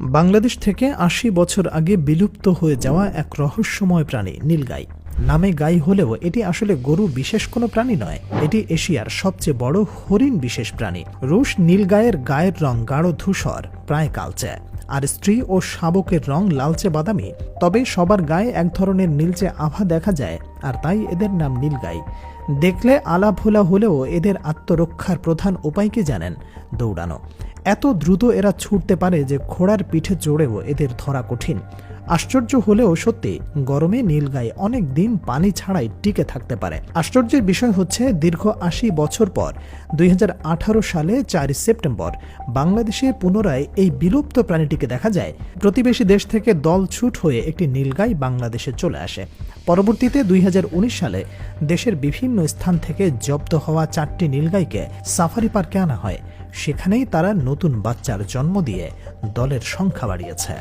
বাংলাদেশ থেকে ৮০ বছর আগে বিলুপ্ত হয়ে যাওয়া এক রহস্যময় প্রাণী নীলগাই। নামে গাই হলেও এটি আসলে গরু বিশেষ কোনো প্রাণী নয়, এটি এশিয়ার সবচেয়ে বড় হরিণ বিশেষ প্রাণী। রুশ নীলগাইয়ের গায়ের রং গাঢ় ধূসর, প্রায় কালচে, আর স্ত্রী ও শাবকের রং লালচে বাদামি। তবে সবার গায়ে এক ধরনের নীলচে আভা দেখা যায়, আর তাই এদের নাম নীলগাই। দেখলে আলাভোলা হলেও এদের আত্মরক্ষার প্রধান উপায় কি জানেন? দৌড়ানো। এত দ্রুত এরা ছুটতে পারে যে ঘোড়ার পিঠে চড়েও এদের ধরা কঠিন। আশ্চর্য হলেও সত্যি, গরমে নীলগাই অনেক দিন পানি ছাড়াই টিকে থাকতে পারে। আশ্চর্যের বিষয় হচ্ছে, দীর্ঘ ৮০ বছর পর ২০১৮ সালে ৪ সেপ্টেম্বর বাংলাদেশে পুনরায় এই বিলুপ্ত প্রাণীটিকে দেখা যায়। প্রতিবেশী দেশ থেকে দলছুট হয়ে একটি নীলগাই বাংলাদেশে চলে আসে। পরবর্তীতে ২০১৯ সালে দেশের বিভিন্ন স্থান থেকে জব্দ হওয়া ৪টি নীলগাইকে সাফারি পার্কে আনা হয়। সেখানেই তারা নতুন বাচ্চার জন্ম দিয়ে দলের সংখ্যা বাড়িয়েছে।